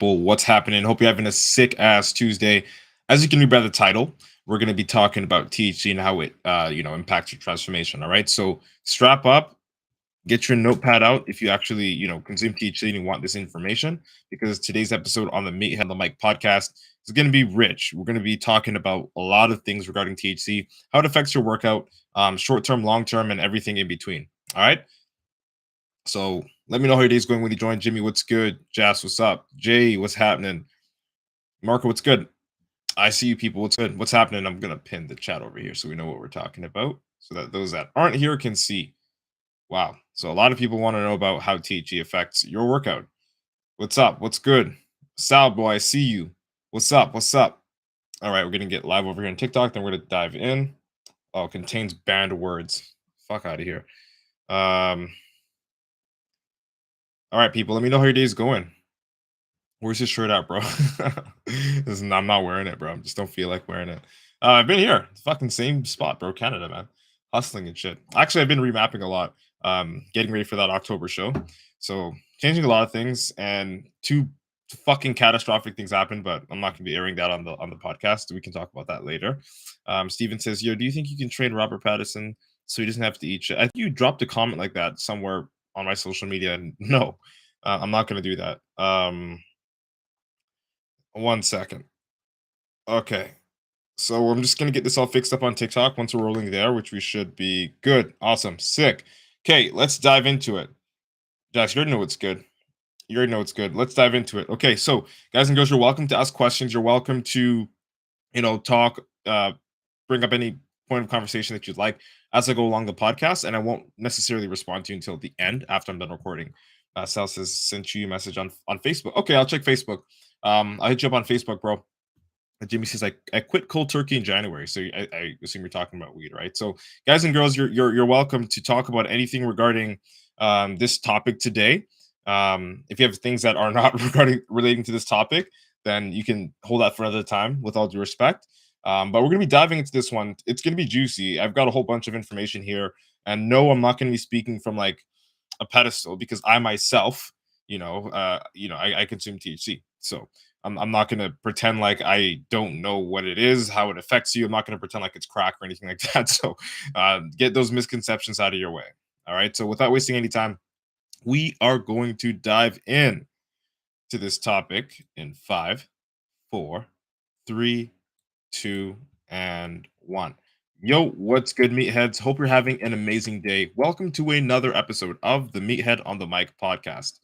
people? What's happening? Hope you're having a sick ass Tuesday. As you can read by the title, we're going to be talking about THC and how it, impacts your transformation. All right. So strap up, get your notepad out if you actually, consume THC and you want this information, because today's episode on the Meathead on the Mic podcast is going to be rich. We're going to be talking about a lot of things regarding THC, how it affects your workout, short term, long term, and everything in between. All right. So let me know how your day's going when you join. Jimmy, what's good? Jas, what's up? Jay, what's happening? Marco, what's good? I see you people. What's good? What's happening? I'm gonna pin the chat over here so we know what we're talking about, so that those that aren't here can see. Wow. So a lot of people want to know about how THC affects your workout. What's up? What's good? Sal boy, I see you. What's up? What's up? All right, we're gonna get live over here on TikTok. Then we're gonna dive in. Oh, contains banned words. Fuck out of here. All right, people. Let me know how your day's going. Where's your shirt at, bro? I'm not wearing it, bro. I just don't feel like wearing it. I've been here, fucking same spot, bro. Canada, man, hustling and shit. Actually, I've been remapping a lot, getting ready for that October show. So changing a lot of things, and two fucking catastrophic things happened. But I'm not gonna be airing that on the podcast. We can talk about that later. Steven says, "Yo, do you think you can train Robert Pattinson so he doesn't have to eat shit?" I think you dropped a comment like that somewhere on my social media. And no, I'm not gonna do that. 1 second. Okay. So I'm just gonna get this all fixed up on TikTok once we're rolling there, which we should be good. Awesome. Sick. Okay, let's dive into it. Jax, you already know what's good. You already know what's good. Let's dive into it. Okay, so guys and girls, you're welcome to ask questions. You're welcome to, talk, bring up any point of conversation that you'd like as I go along the podcast, and I won't necessarily respond to you until the end after I'm done recording. Sal says sent you a message on Facebook. Okay, I'll check Facebook. I'll hit you up on Facebook, bro. Jimmy says I quit cold turkey in January, so I assume you're talking about weed, right? So, guys and girls, you're welcome to talk about anything regarding this topic today. If you have things that are not relating to this topic, then you can hold that for another time, with all due respect. But we're gonna be diving into this one. It's gonna be juicy. I've got a whole bunch of information here, and no, I'm not gonna be speaking from like a pedestal, because I myself, I consume THC, so I'm not going to pretend like I don't know what it is, how it affects you. I'm not going to pretend like it's crack or anything like that. So get those misconceptions out of your way. All right. So without wasting any time, we are going to dive in to this topic in 5, 4, 3, 2, and 1. Yo, what's good, meatheads? Hope you're having an amazing day. Welcome to another episode of the Meathead on the Mic podcast.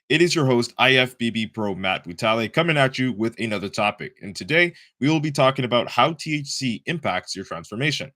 It is your host, IFBB Pro Matt Butale, coming at you with another topic. And today we will be talking about how THC impacts your transformation.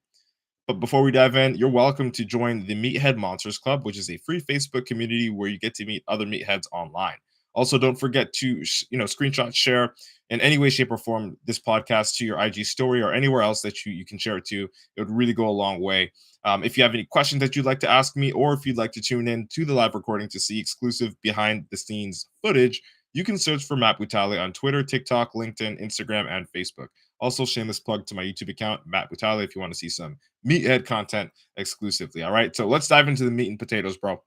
But before we dive in, you're welcome to join the Meathead Monsters Club, which is a free Facebook community where you get to meet other meatheads online. Also, don't forget to screenshot, share in any way, shape, or form this podcast to your IG story or anywhere else that you can share it to. It would really go a long way. If you have any questions that you'd like to ask me, or if you'd like to tune in to the live recording to see exclusive behind the scenes footage, you can search for Matt Butale on Twitter, TikTok, LinkedIn, Instagram, and Facebook. Also, shameless plug to my YouTube account, Matt Butale, if you want to see some meathead content exclusively. All right. So let's dive into the meat and potatoes, bro.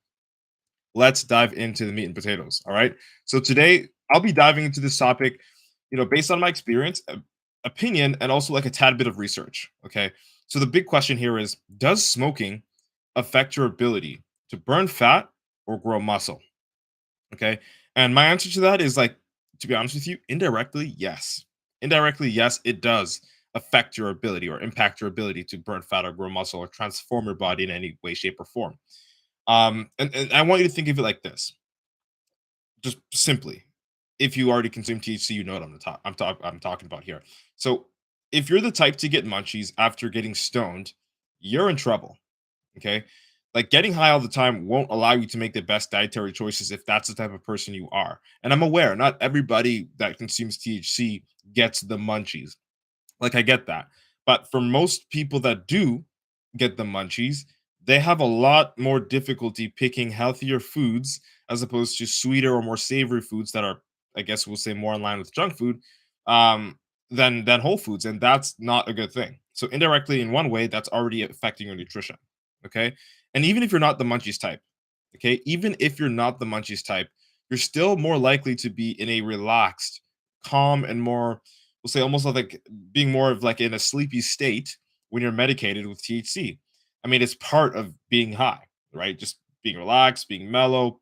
Let's dive into the meat and potatoes. All right. So today I'll be diving into this topic, based on my experience, opinion, and also like a tad bit of research. Okay. So the big question here is, does smoking affect your ability to burn fat or grow muscle? Okay. And my answer to that is, like, to be honest with you, indirectly, yes. Indirectly, yes, it does affect your ability or impact your ability to burn fat or grow muscle or transform your body in any way, shape, or form. And I want you to think of it like this, just simply. If you already consume THC, you know what I'm talking about here. So if you're the type to get munchies after getting stoned, you're in trouble. Okay. Like, getting high all the time won't allow you to make the best dietary choices if that's the type of person you are. And I'm aware not everybody that consumes THC gets the munchies. Like, I get that. But for most people that do get the munchies, they have a lot more difficulty picking healthier foods as opposed to sweeter or more savory foods that are, I guess we'll say, more in line with junk food, um, than whole foods. And that's not a good thing. So indirectly, in one way, that's already affecting your nutrition. Okay. And even if you're not the munchies type, okay, even if you're not the munchies type, you're still more likely to be in a relaxed, calm, and more, we'll say, almost like being more of like in a sleepy state when you're medicated with THC. I mean, it's part of being high, right? Just being relaxed, being mellow,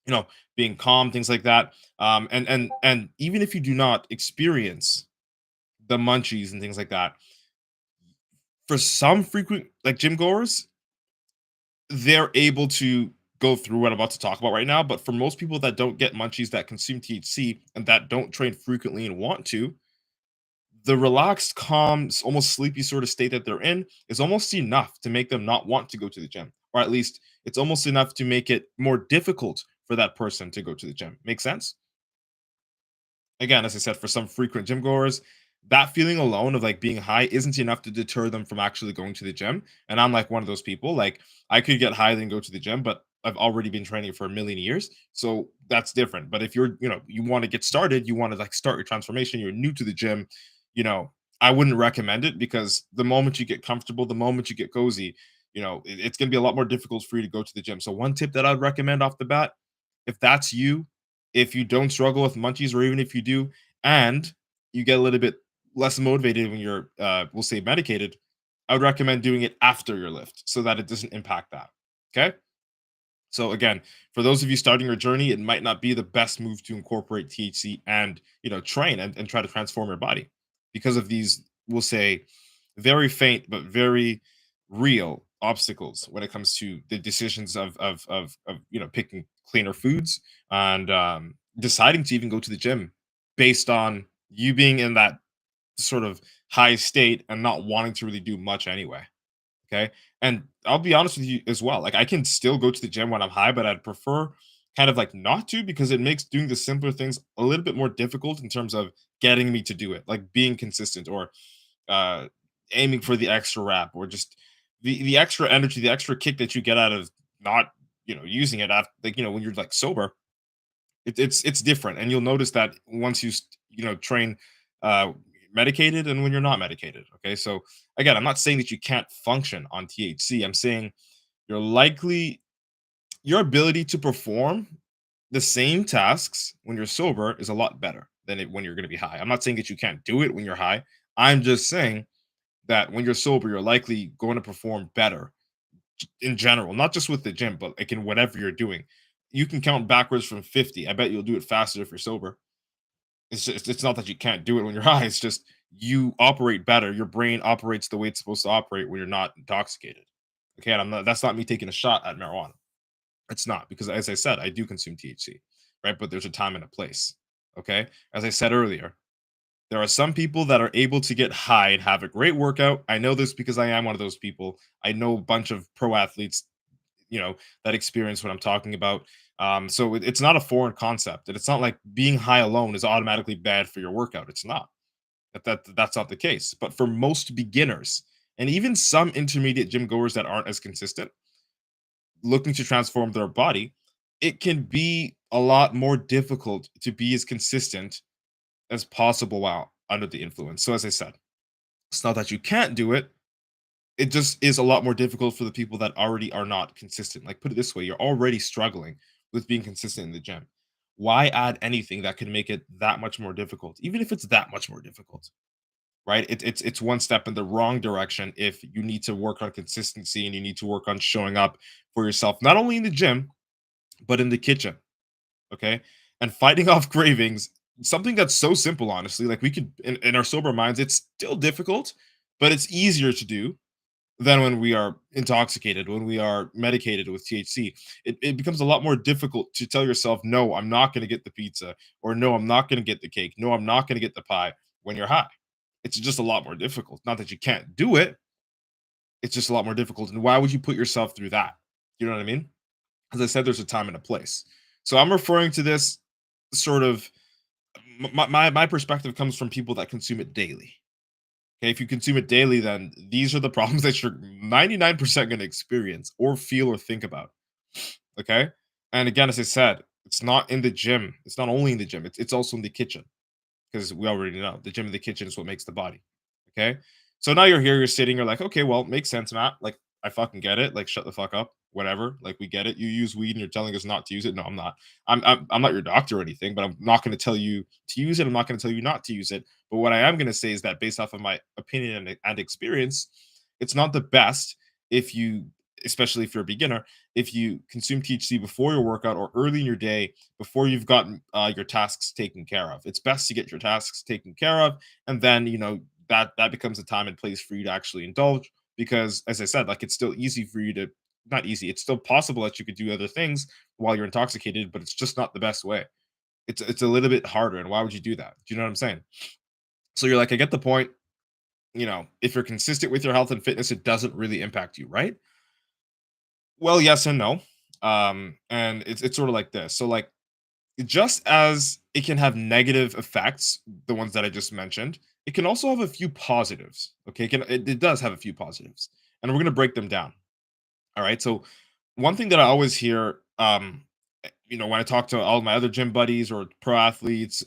you know, being calm, things like that. And even if you do not experience the munchies and things like that, for some frequent like gym goers, they're able to go through what I'm about to talk about right now. But for most people that don't get munchies, that consume THC and that don't train frequently and want to, the relaxed, calm, almost sleepy sort of state that they're in is almost enough to make them not want to go to the gym, or at least it's almost enough to make it more difficult for that person to go to the gym. Make sense? Again, as I said, for some frequent gym goers, that feeling alone of like being high isn't enough to deter them from actually going to the gym. And I'm like one of those people. Like I could get high and go to the gym, but I've already been training for a million years. So that's different. But if you're, you want to get started, you want to like start your transformation, you're new to the gym, you know, I wouldn't recommend it because the moment you get comfortable, the moment you get cozy, it's going to be a lot more difficult for you to go to the gym. So one tip that I'd recommend off the bat, if that's you, if you don't struggle with munchies, or even if you do, and you get a little bit less motivated when you're, we'll say, medicated, I would recommend doing it after your lift so that it doesn't impact that. Okay. So again, for those of you starting your journey, it might not be the best move to incorporate THC and train and try to transform your body because of these, we'll say, very faint but very real obstacles when it comes to the decisions of picking cleaner foods and deciding to even go to the gym based on you being in that sort of high state and not wanting to really do much anyway. Okay. And I'll be honest with you as well. Like I can still go to the gym when I'm high, but I'd prefer kind of like not to because it makes doing the simpler things a little bit more difficult in terms of getting me to do it, like being consistent or uh aiming for the extra rep or just the extra energy, the extra kick that you get out of not, using it after like, when you're like sober, it's different. And you'll notice that once you train uh medicated and when you're not medicated. Okay. So again, I'm not saying that you can't function on THC. I'm saying you're likely your ability to perform the same tasks when you're sober is a lot better than when you're going to be high. I'm not saying that you can't do it when you're high. I'm just saying that when you're sober, you're likely going to perform better in general, not just with the gym, but like in whatever you're doing. You can count backwards from 50. I bet you'll do it faster if you're sober. It's not that you can't do it when you're high. It's just you operate better. Your brain operates the way it's supposed to operate when you're not intoxicated. Okay, and I'm not. That's not me taking a shot at marijuana. It's not because, as I said, I do consume THC, right? But there's a time and a place. Okay, as I said earlier, there are some people that are able to get high and have a great workout. I know this because I am one of those people. I know a bunch of pro athletes, that experience what I'm talking about. So it's not a foreign concept, and it's not like being high alone is automatically bad for your workout. It's not. That's not the case. But for most beginners, and even some intermediate gym goers that aren't as consistent, looking to transform their body, it can be a lot more difficult to be as consistent as possible while under the influence. So as I said, it's not that you can't do it. It just is a lot more difficult for the people that already are not consistent. Like put it this way, you're already struggling with being consistent in the gym. Why add anything that can make it that much more difficult, even if it's that much more difficult, right? It's one step in the wrong direction if you need to work on consistency and you need to work on showing up for yourself, not only in the gym, but in the kitchen. Okay. And fighting off cravings, something that's so simple, honestly. Like we could in our sober minds, it's still difficult, but it's easier to do than when we are intoxicated, when we are medicated with THC. It becomes a lot more difficult to tell yourself, no, I'm not going to get the pizza, or no, I'm not going to get the cake, no, I'm not going to get the pie when you're high. It's just a lot more difficult. Not that you can't do it, it's just a lot more difficult. And why would you put yourself through that? You know what I mean? As I said, there's a time and a place. So I'm referring to this sort of my perspective comes from people that consume it daily. Okay, if you consume it daily, then these are the problems that you're 99% going to experience or feel or think about. Okay. And again, as I said, it's not in the gym. It's not only in the gym, it's also in the kitchen because we already know the gym and the kitchen is what makes the body. Okay. So now you're here, you're sitting, you're like, okay, well, it makes sense, Matt. Like, I fucking get it. Like, shut the fuck up. Whatever. Like, we get it. You use weed and you're telling us not to use it. No, I'm not. I'm not your doctor or anything, but I'm not going to tell you to use it. I'm not going to tell you not to use it. But what I am going to say is that based off of my opinion and experience, it's not the best if you, especially if you're a beginner, if you consume THC before your workout or early in your day before you've gotten your tasks taken care of. It's best to get your tasks taken care of, and then that becomes a time and place for you to actually indulge. Because, as I said, like, it's still easy for you to, not easy. It's still possible that you could do other things while you're intoxicated, but it's just not the best way. It's a little bit harder, and why would you do that? Do you know what I'm saying? So you're like, I get the point. If you're consistent with your health and fitness, it doesn't really impact you, right? Well, yes and no. And it's sort of like this. So, like, just as it can have negative effects, the ones that I just mentioned, it can also have a few positives. Okay, it does have a few positives, and we're gonna break them down. All right. So one thing that I always hear, when I talk to all my other gym buddies or pro athletes,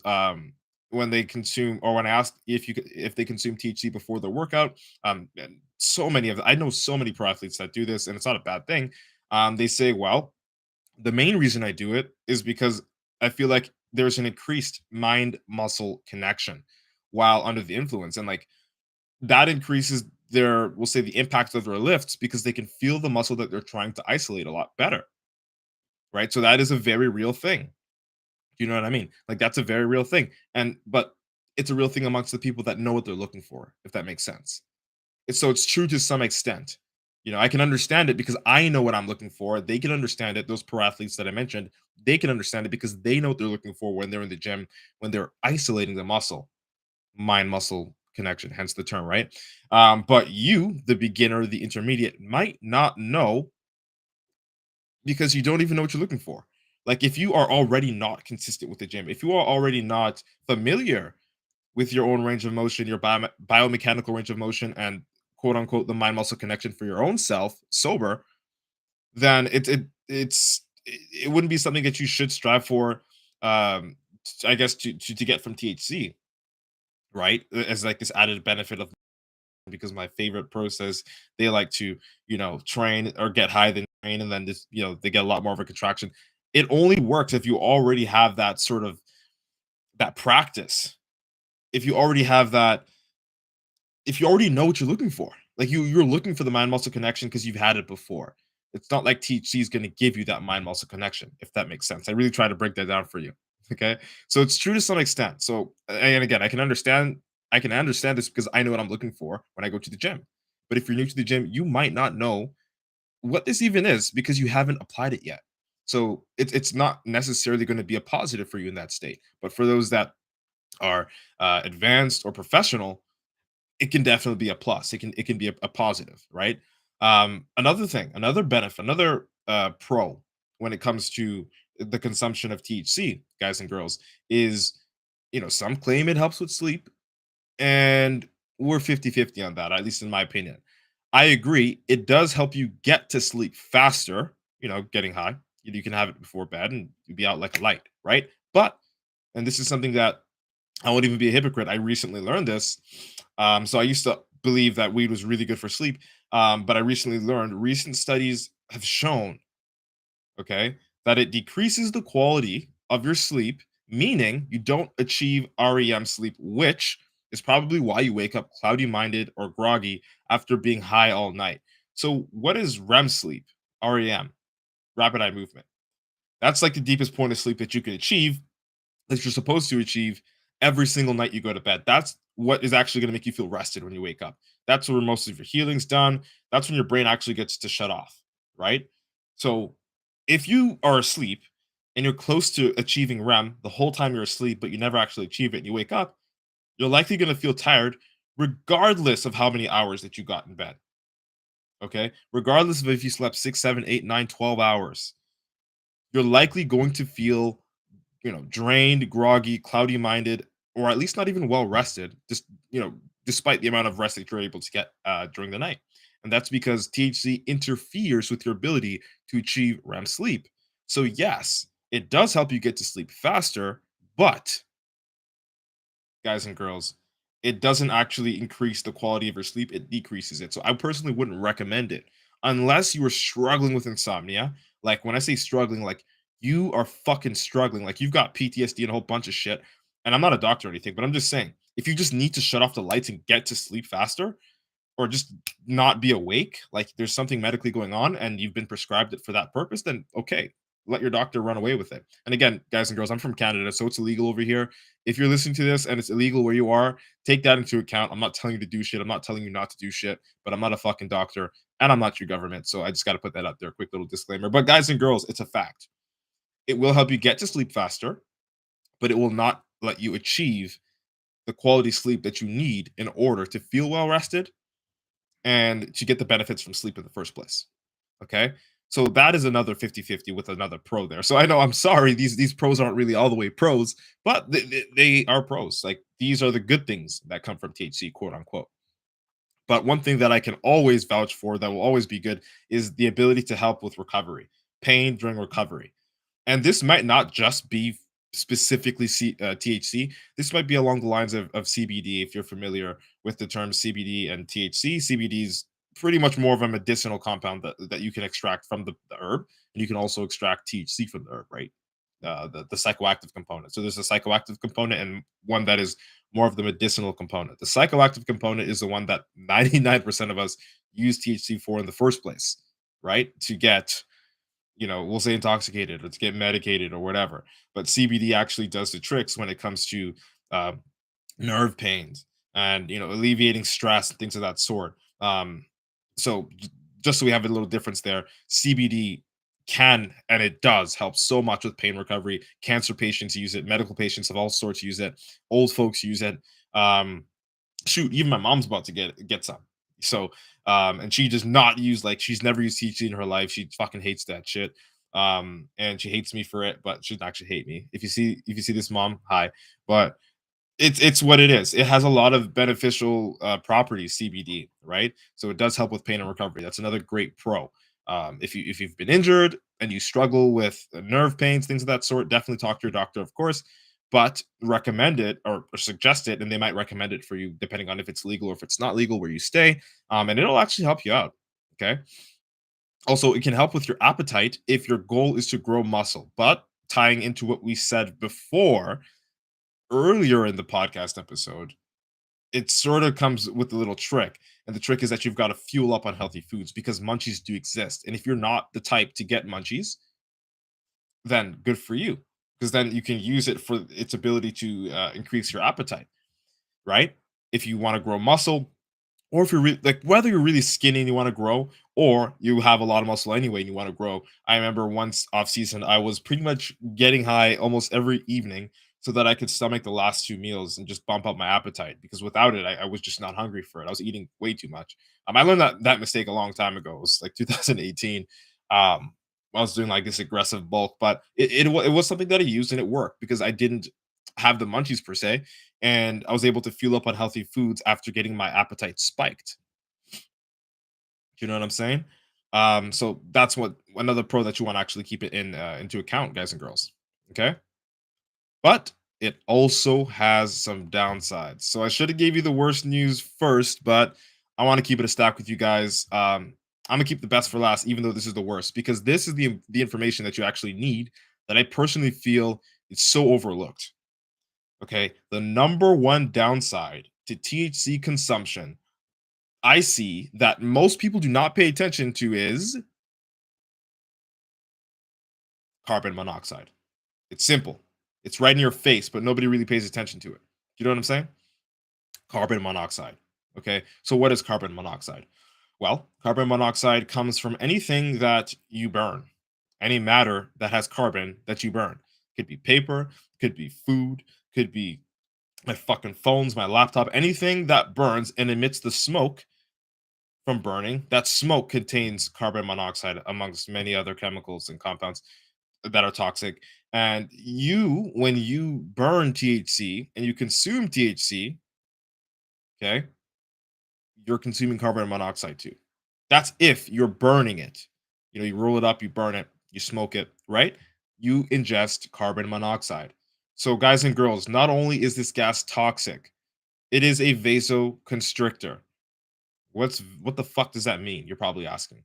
when they consume, or when I ask if they consume THC before their workout, and so many of them, I know so many pro athletes that do this, and it's not a bad thing. They say, well, the main reason I do it is because I feel like there's an increased mind muscle connection while under the influence, and like that increases their, we'll say, the impact of their lifts because they can feel the muscle that they're trying to isolate a lot better, right? So that is a very real thing. You know what I mean? Like, that's a very real thing, and but it's a real thing amongst the people that know what they're looking for, if that makes sense. So it's true to some extent. I can understand it because I know what I'm looking for. They can understand it. Those pro athletes that I mentioned, they can understand it because they know what they're looking for when they're in the gym, when they're isolating the muscle, mind muscle connection, hence the term, right? But you, the beginner, the intermediate, might not know because you don't even know what you're looking for. Like, if you are already not consistent with the gym, if you are already not familiar with your own range of motion, your biomechanical range of motion, and quote unquote the mind muscle connection for your own self, sober, then it wouldn't be something that you should strive for. I guess to get from THC, right? As like this added benefit of, because my favorite process, they like to train or get high then train, and then just they get a lot more of a contraction. It only works if you already have that sort of that practice, if you already have that, if you already know what you're looking for. Like, you're looking for the mind muscle connection because you've had it before. It's not like THC is going to give you that mind muscle connection, if that makes sense. I really try to break that down for you. Okay, so it's true to some extent. So, and again, I can understand this because I know what I'm looking for when I go to the gym. But if you're new to the gym, you might not know what this even is because you haven't applied it yet. So it's not necessarily going to be a positive for you in that state. But for those that are advanced or professional, it can definitely be a plus. It can be a positive, right? Another thing, another benefit, another pro when it comes to the consumption of THC, guys and girls, is some claim it helps with sleep, and we're 50-50 on that, at least in my opinion. I agree. It does help you get to sleep faster, getting high. You can have it before bed and you'd be out like a light, right? But, and this is something that I won't even be a hypocrite. I recently learned this. So I used to believe that weed was really good for sleep. But I recently learned recent studies have shown, okay, that it decreases the quality of your sleep, meaning you don't achieve REM sleep, which is probably why you wake up cloudy minded or groggy after being high all night. So, what is REM sleep? REM, rapid eye movement. That's like the deepest point of sleep that you can achieve, that you're supposed to achieve every single night you go to bed. That's what is actually going to make you feel rested when you wake up. That's where most of your healing's done. That's when your brain actually gets to shut off, right? So if you are asleep and you're close to achieving REM the whole time you're asleep, but you never actually achieve it and you wake up, you're likely going to feel tired regardless of how many hours that you got in bed. Okay. Regardless of if you slept 6, 7, 8, 9, 12 hours, you're likely going to feel drained, groggy, cloudy minded, or at least not even well rested, just, despite the amount of rest that you're able to get during the night. And that's because THC interferes with your ability to achieve REM sleep. So, yes, it does help you get to sleep faster, but guys and girls, it doesn't actually increase the quality of your sleep, it decreases it. So, I personally wouldn't recommend it. unless you are struggling with insomnia. Like when I say struggling, like you are fucking struggling. Like you've got PTSD and a whole bunch of shit. And I'm not a doctor or anything, but I'm just saying, if you just need to shut off the lights and get to sleep faster, or just not be awake, like there's something medically going on and you've been prescribed it for that purpose, then okay, let your doctor run away with it. And again, guys and girls, I'm from Canada, so it's illegal over here. If you're listening to this and it's illegal where you are, take that into account. I'm not telling you to do shit. I'm not telling you not to do shit, but I'm not a fucking doctor and I'm not your government. So I just got to put that out there. Quick little disclaimer. But guys and girls, it's a fact. It will help you get to sleep faster, but it will not let you achieve the quality sleep that you need in order to feel well rested and to get the benefits from sleep in the first place. Okay. So that is another 50-50 with another pro there. So I know I'm sorry, these pros aren't really all the way pros, but they are pros. Like these are the good things that come from THC, quote unquote. But one thing that I can always vouch for that will always be good is the ability to help with recovery, pain during recovery. And this might not just be specifically THC. This might be along the lines of CBD. If you're familiar with the terms CBD and THC, CBD is pretty much more of a medicinal compound that you can extract from the herb, and you can also extract THC from the herb, right? The psychoactive component. So there's a psychoactive component and one that is more of the medicinal component. The psychoactive component is the one that 99% of us use THC for in the first place, right? To get, we'll say intoxicated or to get medicated or whatever. But CBD actually does the tricks when it comes to uh, nerve pains and alleviating stress and things of that sort. So just so we have a little difference there, CBD can and it does help so much with pain recovery. Cancer patients use it, medical patients of all sorts use it, old folks use it. Um, Shoot, even my mom's about to get some. So, and she does not use, like, she's never used THC in her life. She fucking hates that shit. And she hates me for it, but she doesn't actually hate me. If you see this, mom, hi. But it's what it is. It has a lot of beneficial properties, CBD, right? So it does help with pain and recovery. That's another great pro. If you've been injured and you struggle with nerve pains, things of that sort, definitely talk to your doctor, of course. But recommend it or suggest it, and they might recommend it for you depending on if it's legal or if it's not legal where you stay. And it'll actually help you out. Okay. Also, it can help with your appetite if your goal is to grow muscle. But tying into what we said before, earlier in the podcast episode, it sort of comes with a little trick. And the trick is that you've got to fuel up on healthy foods because munchies do exist. And if you're not the type to get munchies, then good for you. Because then you can use it for its ability to increase your appetite, right? If you want to grow muscle, or if you're like whether you're really skinny and you want to grow, or you have a lot of muscle anyway and you want to grow. I remember once off season, I was pretty much getting high almost every evening so that I could stomach the last two meals and just bump up my appetite because without it, I was just not hungry for it. I was eating way too much. I learned that mistake a long time ago. It was like 2018. I was doing like this aggressive bulk, but it was something that I used and it worked because I didn't have the munchies per se, and I was able to fuel up on healthy foods after getting my appetite spiked. You know what I'm saying? So that's what another pro that you want to actually keep it into account, guys and girls. Okay, but it also has some downsides. So I should have gave you the worst news first, but I want to keep it a stack with you guys. I'm gonna keep the best for last, even though this is the worst, because this is the information that you actually need that I personally feel is so overlooked. Okay, the number one downside to THC consumption I see that most people do not pay attention to is carbon monoxide. It's simple. It's right in your face, but nobody really pays attention to it. You know what I'm saying? Carbon monoxide. Okay, so what is carbon monoxide? Well, carbon monoxide comes from anything that you burn, any matter that has carbon that you burn. Could be paper, could be food, could be my fucking phones, my laptop, anything that burns and emits the smoke from burning. That smoke contains carbon monoxide amongst many other chemicals and compounds that are toxic. And when you burn THC and you consume THC, okay, you're consuming carbon monoxide too. That's if you're burning it. You roll it up, you burn it, you smoke it, right? You ingest carbon monoxide. So, guys and girls, not only is this gas toxic, it is a vasoconstrictor. What the fuck does that mean? You're probably asking.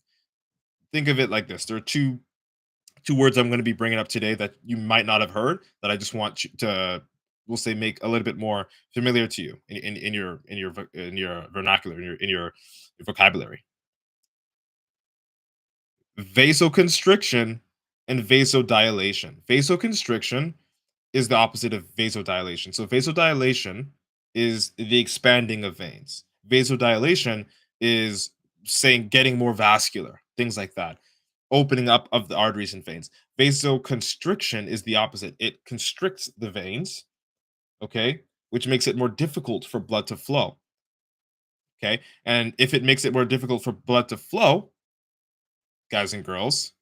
think of it like this. There are two words I'm going to be bringing up today that you might not have heard that I just want you to, we'll say, make a little bit more familiar to you in your vernacular, your vocabulary. Vasoconstriction and vasodilation. Vasoconstriction is the opposite of vasodilation. So vasodilation is the expanding of veins. Vasodilation is saying getting more vascular, things like that, opening up of the arteries and veins. Vasoconstriction is the opposite. It constricts the veins, okay, which makes it more difficult for blood to flow. Okay. And if it makes it more difficult for blood to flow, guys and girls,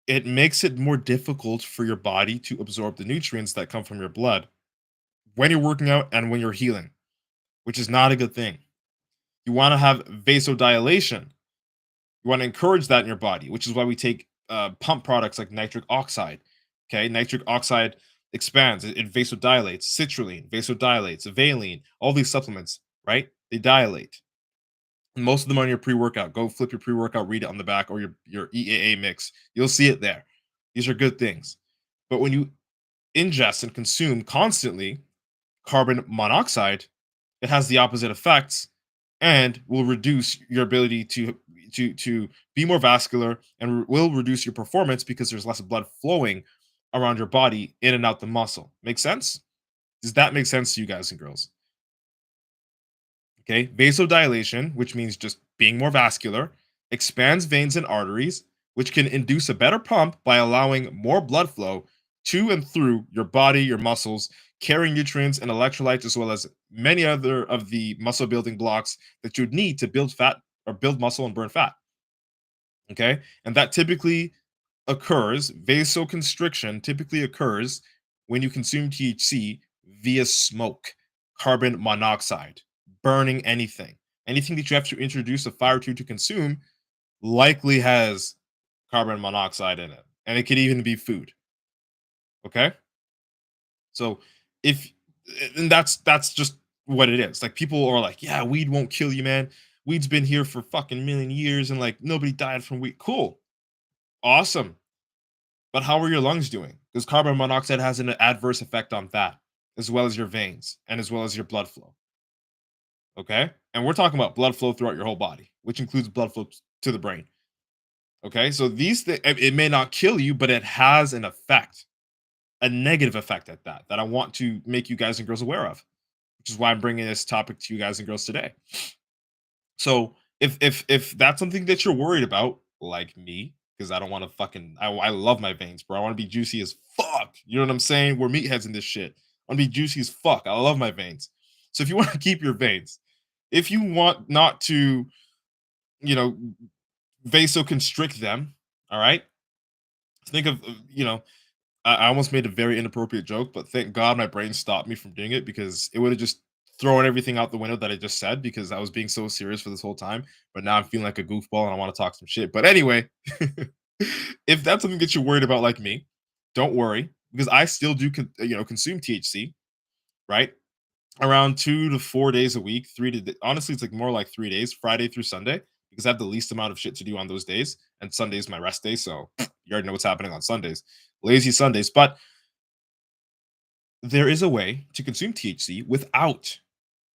it makes it more difficult for your body to absorb the nutrients that come from your blood when you're working out and when you're healing, which is not a good thing. You want to have vasodilation. You want to encourage that in your body, which is why we take pump products like nitric oxide. Okay, nitric oxide expands, it vasodilates. Citrulline vasodilates. Valine, all these supplements, right? They dilate. Most of them on your pre-workout. Go flip your pre-workout, read it on the back, or your EAA mix. You'll see it there. These are good things. But when you ingest and consume constantly carbon monoxide, it has the opposite effects and will reduce your ability to be more vascular and will reduce your performance because there's less blood flowing around your body in and out the muscle. Make sense? Does that make sense to you guys and girls? Okay, vasodilation, which means just being more vascular, expands veins and arteries, which can induce a better pump by allowing more blood flow to and through your body, your muscles, carrying nutrients and electrolytes, as well as many other of the muscle building blocks that you'd need to build fat or build muscle and burn fat. Okay, and that typically occurs, vasoconstriction typically occurs when you consume THC via smoke, carbon monoxide, burning anything. Anything that you have to introduce a fire to consume likely has carbon monoxide in it. And it could even be food. Okay? So if and that's just what it is. Like people are like, yeah, weed won't kill you, man. Weed's been here for fucking million years and like nobody died from weed. Cool. Awesome. But how are your lungs doing? Because carbon monoxide has an adverse effect on that, as well as your veins and as well as your blood flow. Okay. And we're talking about blood flow throughout your whole body, which includes blood flow to the brain. Okay. So these things, it may not kill you, but it has an effect, a negative effect at that, that I want to make you guys and girls aware of, which is why I'm bringing this topic to you guys and girls today. So if that's something that you're worried about, like me, because I don't want to fucking I love my veins, bro. I want to be juicy as fuck. You know what I'm saying? We're meatheads in this shit. I want to be juicy as fuck. I love my veins. So if you want to keep your veins, if you want not to, you know, vasoconstrict them, all right. Think of I almost made a very inappropriate joke, but thank God my brain stopped me from doing it because it would have just thrown everything out the window that I just said because I was being so serious for this whole time. But now I'm feeling like a goofball and I want to talk some shit. But anyway, if that's something that you're worried about, like me, don't worry because I still do, consume THC, right? Around 2 to 4 days a week. Honestly, it's like more like 3 days, Friday through Sunday, because I have the least amount of shit to do on those days, and Sunday's my rest day. So you already know what's happening on Sundays, lazy Sundays. But there is a way to consume THC without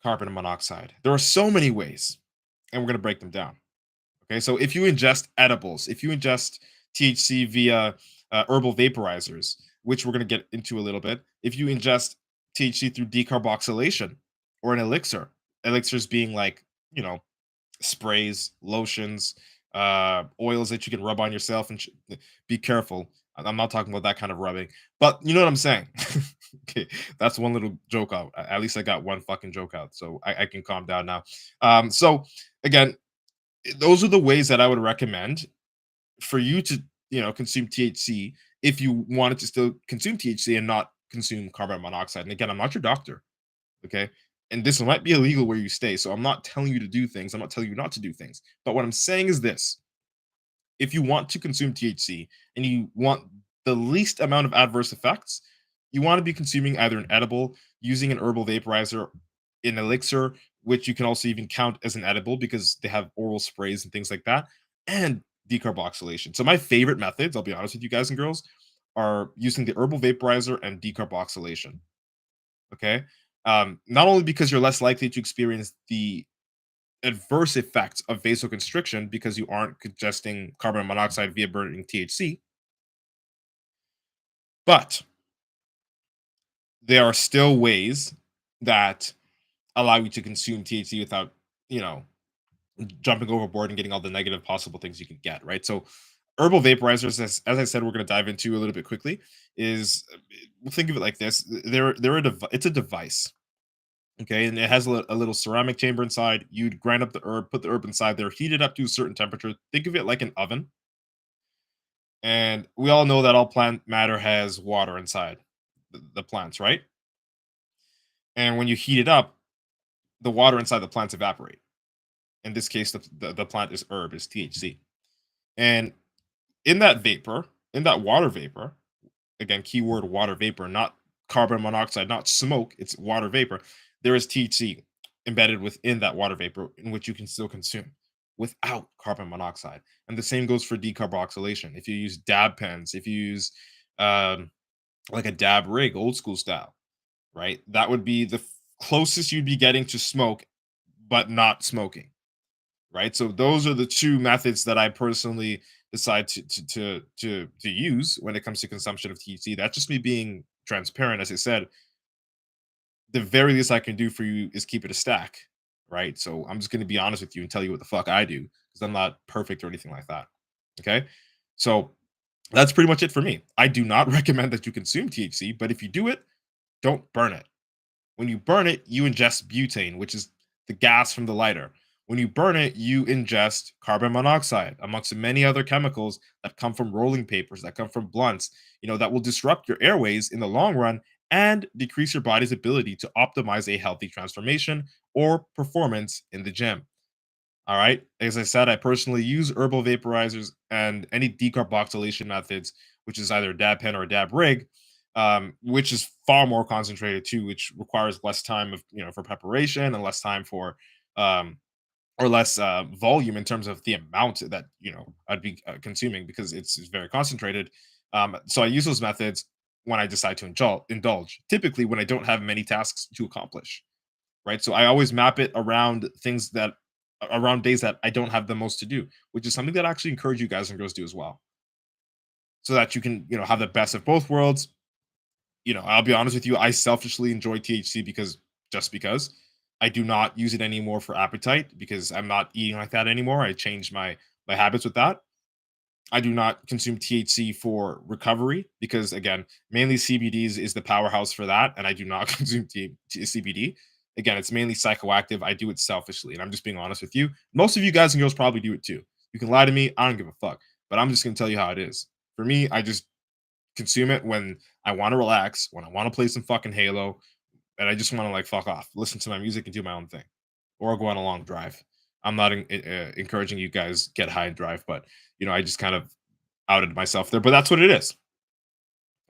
carbon monoxide. There are so many ways, and we're going to break them down. Okay, so if you ingest edibles, if you ingest THC via herbal vaporizers, which we're going to get into a little bit, if you ingest THC through decarboxylation or an elixir, elixirs being like, sprays, lotions, oils that you can rub on yourself, and be careful. I'm not talking about that kind of rubbing, but you know what I'm saying. Okay, that's one little joke out. At least I got one fucking joke out, so I can calm down now. So again, those are the ways that I would recommend for you to, consume THC if you wanted to still consume THC and not consume carbon monoxide. And again, I'm not your doctor, okay? And this might be illegal where you stay, so I'm not telling you to do things. I'm not telling you not to do things. But what I'm saying is this: if you want to consume THC and you want the least amount of adverse effects, you want to be consuming either an edible, using an herbal vaporizer, an elixir, which you can also even count as an edible because they have oral sprays and things like that. and decarboxylation. So my favorite methods, I'll be honest with you guys and girls, are using the herbal vaporizer and decarboxylation. Okay. Not only because you're less likely to experience the adverse effects of vasoconstriction because you aren't congesting carbon monoxide via burning THC, but there are still ways that allow you to consume THC without, you know, jumping overboard and getting all the negative possible things you can get, right? So, herbal vaporizers, as I said, we're going to dive into a little bit quickly. Is think of it like this: it's a device, okay, and it has a little ceramic chamber inside. You'd grind up the herb, put the herb inside there, heat it up to a certain temperature. Think of it like an oven, and we all know that all plant matter has water inside the plants, right? And when you heat it up, the water inside the plants evaporate. In this case, the plant is herb, is THC. And in that vapor, in that water vapor, again, keyword water vapor, not carbon monoxide, not smoke, it's water vapor. There is THC embedded within that water vapor in which you can still consume without carbon monoxide. And the same goes for decarboxylation. If you use dab pens, if you use um, like a dab rig, old school style, right? That would be the closest you'd be getting to smoke, but not smoking, right? So those are the two methods that I personally decide to use when it comes to consumption of THC. That's just me being transparent. As I said, the very least I can do for you is keep it a stack, right? So I'm just going to be honest with you and tell you what the fuck I do because I'm not perfect or anything like that. Okay, so that's pretty much it for me. I do not recommend that you consume THC, but if you do it, don't burn it. When you burn it, you ingest butane, which is the gas from the lighter. When you burn it, you ingest carbon monoxide, amongst many other chemicals that come from rolling papers, that come from blunts, that will disrupt your airways in the long run and decrease your body's ability to optimize a healthy transformation or performance in the gym. All right. As I said, I personally use herbal vaporizers and any decarboxylation methods, which is either a dab pen or a dab rig, which is far more concentrated too, which requires less time of for preparation and less time for um, or less volume in terms of the amount that I'd be consuming because it's very concentrated. So I use those methods when I decide to indulge. Typically, when I don't have many tasks to accomplish, right? So I always map it around things that around days that I don't have the most to do, which is something that I actually encourage you guys and girls to do as well, so that you can have the best of both worlds. I'll be honest with you, I selfishly enjoy THC because I do not use it anymore for appetite because I'm not eating like that anymore. I changed my habits with that. I do not consume THC for recovery because, again, mainly CBDs is the powerhouse for that, and I do not consume CBD. Again, it's mainly psychoactive. I do it selfishly, and I'm just being honest with you. Most of you guys and girls probably do it too. You can lie to me. I don't give a fuck, but I'm just gonna tell you how it is. For me, I just consume it when I want to relax, when I want to play some fucking Halo, and I just want to like fuck off, listen to my music, and do my own thing, or go on a long drive. I'm not encouraging you guys get high and drive, but I just kind of outed myself there. But that's what it is.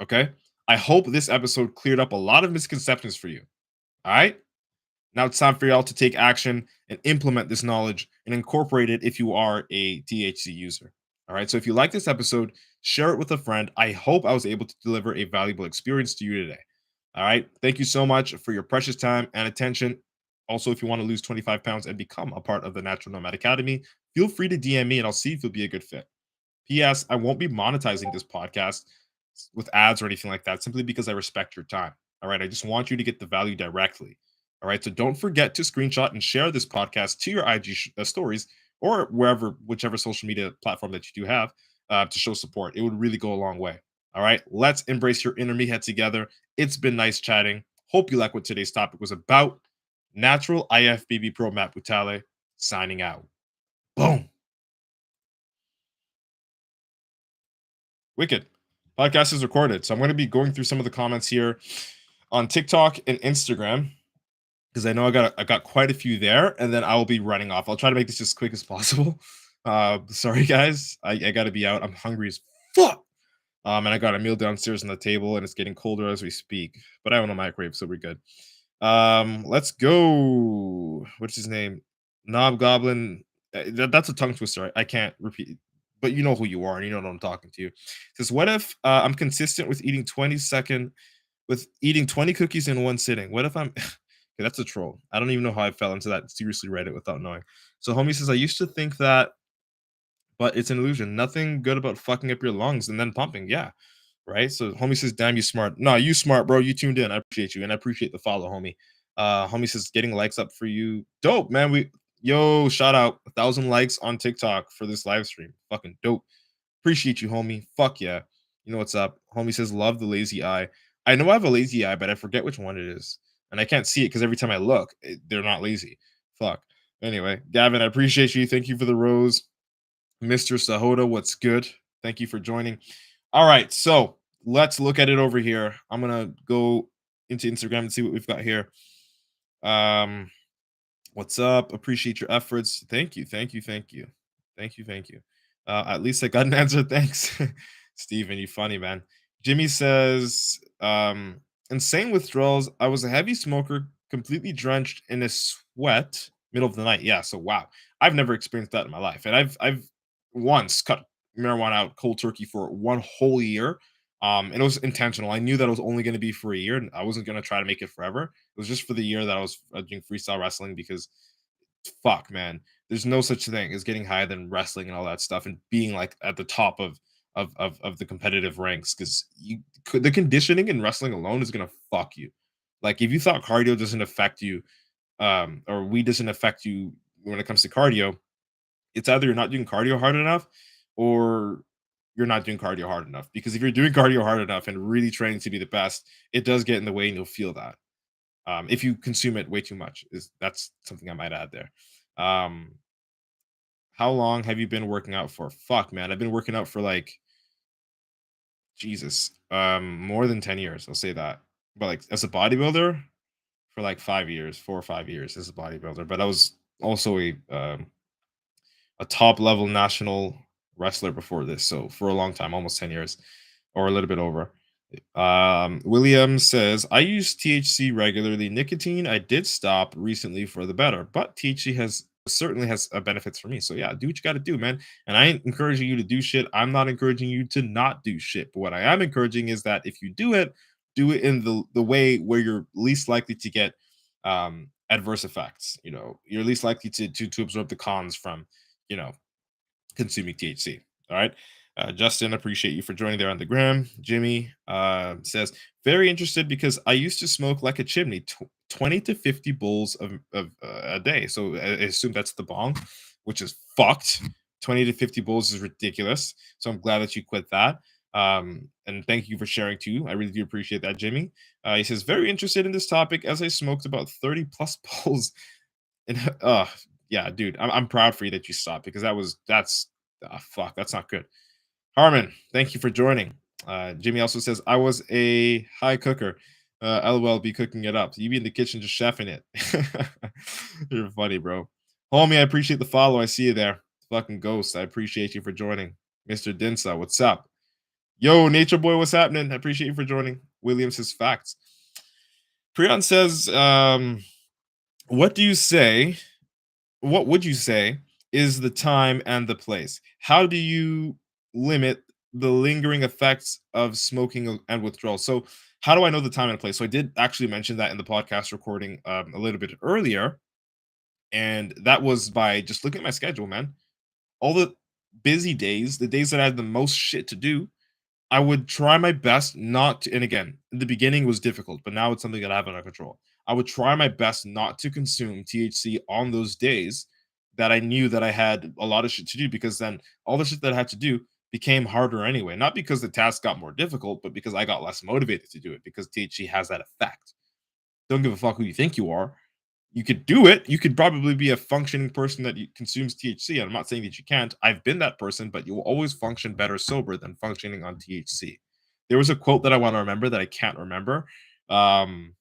Okay. I hope this episode cleared up a lot of misconceptions for you. All right. Now it's time for y'all to take action and implement this knowledge and incorporate it if you are a THC user. All right. So if you like this episode, share it with a friend. I hope I was able to deliver a valuable experience to you today. All right. Thank you so much for your precious time and attention. Also, if you want to lose 25 pounds and become a part of the Natural Nomad Academy, feel free to DM me and I'll see if you'll be a good fit. P.S. I won't be monetizing this podcast with ads or anything like that simply because I respect your time. All right. I just want you to get the value directly. All right. So don't forget to screenshot and share this podcast to your IG stories or whichever social media platform that you do have to show support. It would really go a long way. All right. Let's embrace your inner meathead together. It's been nice chatting. Hope you like what today's topic was about. Natural IFBB Pro Matt Butale signing out. Boom. Wicked. Podcast is recorded. So I'm going to be going through some of the comments here on TikTok and Instagram because I know I got quite a few there, and then I will be running off. I'll try to make this as quick as possible. Sorry guys, I got to be out. I'm hungry as fuck. And I got a meal downstairs on the table, and it's getting colder as we speak. But I own a microwave, so we're good. Let's go. What's his name? Knob Goblin That's a tongue twister. I can't repeat, but you know who you are and you know what I'm talking to. It says, what if I'm consistent with eating 20 cookies in one sitting? What if I'm okay, that's a troll. I don't even know how I fell into that. Seriously, read it without knowing. So homie says, I used to think that, but it's an illusion. Nothing good about fucking up your lungs and then pumping. Yeah. Right. So homie says, damn, you smart. No, you smart, bro. You tuned in. I appreciate you. And I appreciate the follow, homie. Homie says, getting likes up for you. Dope, man. Yo, shout out 1,000 likes on TikTok for this live stream. Fucking dope. Appreciate you, homie. Fuck yeah. You know what's up? Homie says, love the lazy eye. I know I have a lazy eye, but I forget which one it is. And I can't see it because every time I look, they're not lazy. Fuck. Anyway, Gavin, I appreciate you. Thank you for the rose. Mr. Sahota, what's good? Thank you for joining. All right, so let's look at it over here. I'm gonna go into Instagram and see what we've got here. Um, what's up? Appreciate your efforts. Thank you, thank you, thank you, thank you, thank you. At least I got an answer. Thanks, Steven. You funny man. Jimmy says, insane withdrawals. I was a heavy smoker, completely drenched in a sweat, middle of the night. Yeah, so wow, I've never experienced that in my life, and I've once cut marijuana out cold turkey for 1 whole year. And it was intentional. I knew that it was only going to be for a year, and I wasn't going to try to make it forever. It was just for the year that I was doing freestyle wrestling because fuck, man, there's no such thing as getting higher than wrestling and all that stuff and being like at the top of the competitive ranks because the conditioning in wrestling alone is gonna fuck you. Like if you thought cardio doesn't affect you, or weed doesn't affect you when it comes to cardio, it's either you're not doing cardio hard enough or you're not doing cardio hard enough. Because if you're doing cardio hard enough and really training to be the best, it does get in the way and you'll feel that. If you consume it way too much, is that's something I might add there. Um, how long have you been working out for? Fuck, man, I've been working out for like Jesus, more than 10 years. I'll say that. But like as a bodybuilder, for like 5 years, 4 or 5 years as a bodybuilder. But I was also a top level national wrestler before this. So for a long time, almost 10 years or a little bit over. William says, I use THC regularly. Nicotine, I did stop recently for the better, but THC has certainly has benefits for me. So yeah, do what you got to do, man. And I ain't encouraging you to do shit. I'm not encouraging you to not do shit. But what I am encouraging is that if you do it in the way where you're least likely to get adverse effects. You know, you're least likely to absorb the cons from, you know, consuming THC. All right. Justin, appreciate you for joining there on the gram. Jimmy says, very interested because I used to smoke like a chimney, 20 to 50 bowls of a day. So I assume that's the bong, which is fucked. 20 to 50 bowls is ridiculous. So I'm glad that you quit that. And thank you for sharing too. I really do appreciate that, Jimmy. He says, very interested in this topic as I smoked about 30 plus bowls. And yeah, dude, I'm proud for you that you stopped because that's fuck, that's not good. Harmon, thank you for joining. Jimmy also says, I was a high cooker. LOL, be cooking it up. You be in the kitchen just chefing it. You're funny, bro. Homie, I appreciate the follow. I see you there. Fucking ghost. I appreciate you for joining. Mr. Dinsa, what's up? Yo, Nature Boy, what's happening? I appreciate you for joining. Williams says facts. Priyan says, what do you say? What would you say is the time and the place? How do you limit the lingering effects of smoking and withdrawal? So, how do I know the time and place? So, I did actually mention that in the podcast recording a little bit earlier, and that was by just looking at my schedule, man. All the busy days, the days that I had the most shit to do, I would try my best not to, and again, in the beginning was difficult, but now it's something that I have under control. I would try my best not to consume THC on those days that I knew that I had a lot of shit to do because then all the shit that I had to do became harder anyway. Not because the task got more difficult, but because I got less motivated to do it because THC has that effect. Don't give a fuck who you think you are. You could do it. You could probably be a functioning person that consumes THC. I'm not saying that you can't. I've been that person, but you will always function better sober than functioning on THC. There was a quote that I want to remember that I can't remember. Um,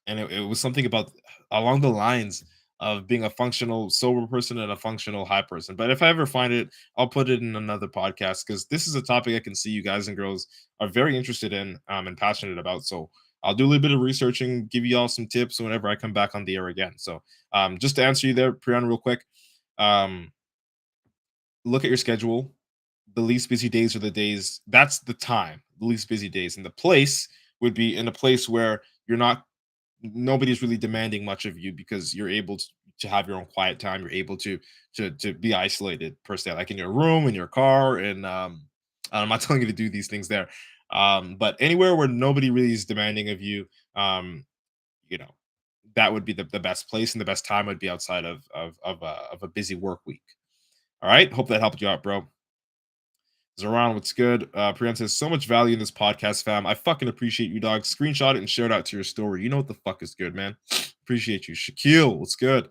and it was something about along the lines of being a functional sober person and a functional high person. But if I ever find it, I'll put it in another podcast because this is a topic I can see you guys and girls are very interested in and passionate about. So I'll do a little bit of researching, give you all some tips whenever I come back on the air again. So just to answer you there, Priyan, real quick. Um, look at your schedule. The least busy days are the days, that's the time, the least busy days. And the place would be in a place where you're not, nobody's really demanding much of you because you're able to have your own quiet time. You're able to be isolated per se, like in your room, in your car, and I'm not telling you to do these things there. But anywhere where nobody really is demanding of you, um, you know, that would be the best place, and the best time would be outside of a busy work week. All right. Hope that helped you out, bro. Zoran, what's good? Priyan says, so much value in this podcast, fam. I fucking appreciate you, dog. Screenshot it and share it out to your story. You know what the fuck is good, man. Appreciate you. Shaquille, what's good?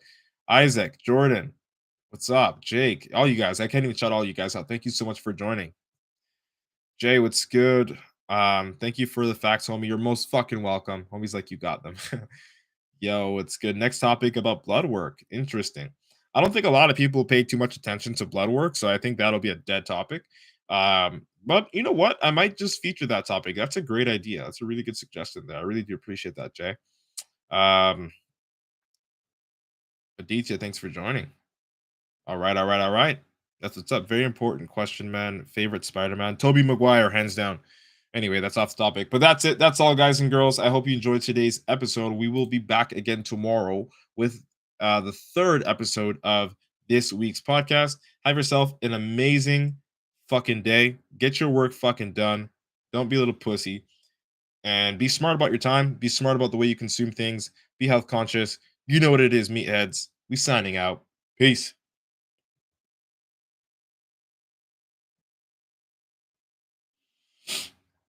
Isaac, Jordan, what's up? Jake, all you guys. I can't even shout all you guys out. Thank you so much for joining. Jay, what's good? Thank you for the facts, homie. You're most fucking welcome. Homie's like, you got them. Yo, it's good. Next topic about blood work. Interesting. I don't think a lot of people pay too much attention to blood work, so I think that'll be a dead topic. But you know what? I might just feature that topic. That's a great idea. That's a really good suggestion there. I really do appreciate that, Jay. Um, Aditya, thanks for joining. All right, all right, all right. That's what's up. Very important question, man. Favorite Spider-Man? Toby Maguire, hands down. Anyway, that's off the topic. But that's it. That's all, guys and girls. I hope you enjoyed today's episode. We will be back again tomorrow with the third episode of this week's podcast. Have yourself an amazing fucking day. Get your work fucking done. Don't be a little pussy. And be smart about your time. Be smart about the way you consume things. Be health conscious. You know what it is, meatheads. We signing out. Peace.